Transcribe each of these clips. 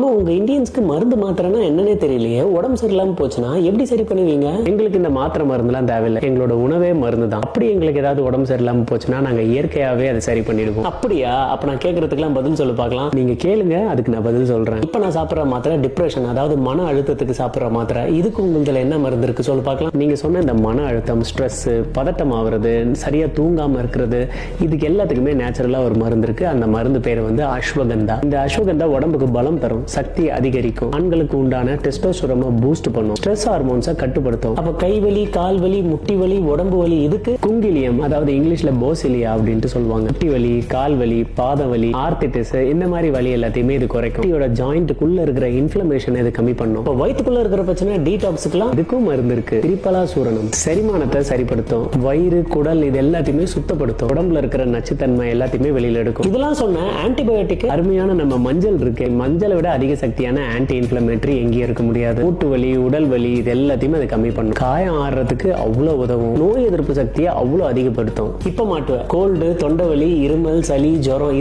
ஆமா, உங்க இந்தியன்ஸ்க்கு மருந்து மாத்திரைனா என்னன்னே தெரியலையே. உடம்பு சரியில்லாம போச்சுன்னா எப்படி சரி பண்ணுவீங்க? எங்களுக்கு இந்த மாத்திரை மருந்துலாம் தேவையில்லை, எங்களோட உணவே மருந்து தான். அப்படி எங்களுக்கு ஏதாவது உடம்பு சரியில்லாம போச்சுன்னா நாங்க இயற்கையாவே அதை சரி பண்ணிடுவோம். அப்படியா? அப்ப நான் கேட்கறதுக்கெல்லாம் பதில் சொல்ல பார்க்கலாம். நீங்க கேளுங்க, அதுக்கு நான் பதில் சொல்றேன். இப்ப நான் சாப்பிடுற மாத்திரை டிப்ரெஷன், அதாவது மன அழுத்தத்துக்கு சாப்பிடுற மாத்திரை. இதுக்கு உங்களுக்கு என்ன மருந்து இருக்கு சொல்ல பார்க்கலாம். நீங்க சொன்ன இந்த மன அழுத்தம், ஸ்ட்ரெஸ், பதட்டம் ஆகுறது, சரியா தூங்காம இருக்கிறது, இதுக்கு எல்லாத்துக்குமே நேச்சுரலா ஒரு மருந்து இருக்கு. அந்த மருந்து பேர் வந்து அஸ்வகந்தா. இந்த அஸ்வகந்தா உடம்புக்கு பலம் தரும், சக்தி அதிகரிக்கும், ஆண்களுக்கு உண்டான டெஸ்டோஸ்டெரோனை பூஸ்ட் பண்ணும், ஸ்ட்ரெஸ் ஹார்மோன்ஸை கட்டுப்படுத்தும். அப்ப கை வலி, கால் வலி, முட்டி வலி, உடம்பு வலி, இதுக்கு குங்கிலியம், அதாவது இங்கிலீஷ்ல போசிலியா அப்படின்ட்டு சொல்லுவாங்க. முட்டி வலி, கால் வலி, பாத வலி, ஆர்த்திட்டிஸ், இந்த மாதிரி வலி எல்லாத்தையுமே இது குறைக்கும். ஜாயிண்ட்டுக்குள்ள இருக்கிற இன்ஃப்ளமேஷன் இது கம்மி பண்ணும். வயிற்றுக்குள்ள இருக்கிற பிரச்சனை டீடாக்ஸுக்குலாம் இதுக்கும் மருந்து இருக்கு. திரிபலா சூரணம் செரிமானத்தை சரிப்படுத்தும், வயிறு, குடல் இது எல்லாத்தையுமே சுத்தப்படுத்தும், உடம்புல இருக்கிற நச்சுத்தன்மை எல்லாத்தையுமே வெளியில எடுக்கும். இதெல்லாம் சொன்ன ஆன்டிபயோட்டிக் அருமையான நம்ம மஞ்சள் இருக்கு. மஞ்சளை விட அதிக சக்தியான ஆன்டி இன்ஃப்ளமேட்டரி எங்கேயும் இருக்க முடியாது. மூட்டு வலி, உடல் வலி இது எல்லாத்தையுமே அது கம்மி பண்ணும். காயம் ஆடுறதுக்கு அவ்வளவு உதவும், நோய் எதிர்ப்பு சக்தியை அவ்வளவு அதிகப்படுத்தும். இப்ப மாட்டுவேன், கோல்டு, தொண்டை வலி, இருமல், சளி, ஜுரம்,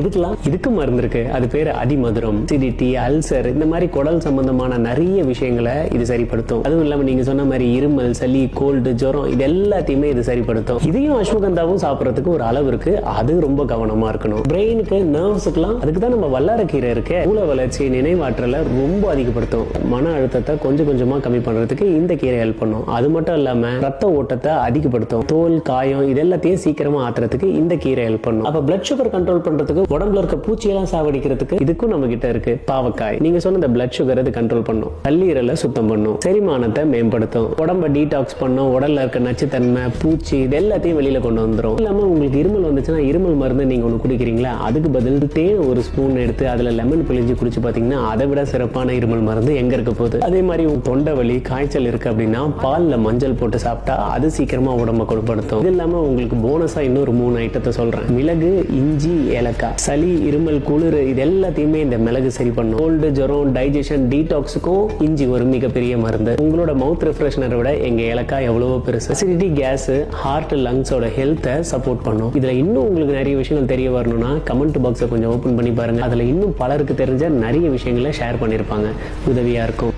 இதுக்கு மருந்து இருக்கு. அது பேரு அதிமதுரம். அசிடிட்டி, அல்சர், இந்த மாதிரி குடல் சம்பந்தமான நிறைய விஷயங்களை இது சரிப்படுத்தும். அதுவும் இல்லாம நீங்க சொன்ன மாதிரி இருமல், சளி, கோல்டு, ஜுரம் இது எல்லாத்தையுமே இது சரிப்படுத்தும். இதையும் அஸ்வகந்தாவும் சாப்பிடறதுக்கு ஒரு அளவு இருக்கு, அது ரொம்ப கவனமா இருக்கணும். பிரெயினுக்கு, நர்வ்ஸுக்குலாம் அதுக்கு தான் நம்ம வல்லாரக்கீரை இருக்கு. மூளை வளர்ச்சி, நினைவாற்றல ரொம்ப அதிகப்படுத்தும். மன அழுத்தத்தை கொஞ்சம் கொஞ்சமா கம்மி பண்றதுக்கு இந்த கீரை ஹெல்ப் பண்ணும். அது மட்டும் இல்லாம ரத்த ஓட்டத்தை அதிகப்படுத்தும், தோல், காயம் இது எல்லாத்தையும் சீக்கிரமா ஆத்துறதுக்கு இந்த கீரை ஹெல்ப் பண்ணும். அப்ப பிளட் சுகர் கண்ட்ரோல் பண்றதுக்கு, உடம்புல இருக்க பூச்சியெல்லாம் சாவடிக்கிறதுக்கு இதுக்கும் நம்ம கிட்ட இருக்கு பாவக்காய். நீங்க சொன்ன இந்த பிளட் சுகர் இது கண்ட்ரோல் பண்ணும், கல்லீரலை சுத்தம் பண்ணும், செரிமானத்தை மேம்படுத்தும், உடம்ப டீடாக்ஸ் பண்ணும், உடல்ல இருக்க நச்சுத்தன்மை, பூச்சி இது எல்லாத்தையும் வெளியில கொண்டு வந்துடும். இல்லாம உங்களுக்கு இருமல் வந்துச்சுன்னா இருமல் மருந்து நீங்க ஒண்ணு குடிக்கிறீங்களா, அதுக்கு பதில் தேன் ஒரு ஸ்பூன் எடுத்து அதுல லெமன் பிழிஞ்சு குடிச்சு பாத்தீங்கன்னா அதை விட சிறப்பான இருமல் மருந்து எங்க இருக்க போகுது. அதே மாதிரி தொண்டை வலி, காய்ச்சல் இருக்கு அப்படின்னா பால்ல மஞ்சள் போட்டு சாப்பிட்டா அது சீக்கிரமா உடம்ப குணப்படுத்தும். இது இல்லாம உங்களுக்கு போனஸா இன்னொரு 3 ஐட்டத்தை சொல்றேன். மிளகு, இஞ்சி, ஏலக்காய். சளி, இருமல், குளிர் இது எல்லாத்தையுமே இந்த மிளகு சரி பண்ணும். கோல்டு, ஜுரம், டைஜஷன், டீடாக்ஸுக்கும் இஞ்சி ஒரு மிகப்பெரிய மருந்து. உங்களோட மவுத் ரெஃப்ரெஷனரை விட எங்க ஏலக்காய் எவ்வளவோ பெருசு. அசிடிட்டி, கேஸ், ஹார்ட், லங்ஸோட ஹெல்த்தை சப்போர்ட் பண்ணும். இதுல இன்னும் உங்களுக்கு நிறைய விஷயங்கள் தெரிய வரணும்னா கமெண்ட் பாக்ஸை கொஞ்சம் ஓபன் பண்ணி பாருங்க. அதுல இன்னும் பலருக்கு தெரிஞ்ச நிறைய விஷயங்களை ஷேர் பண்ணிருப்பாங்க, உதவியா இருக்கும்.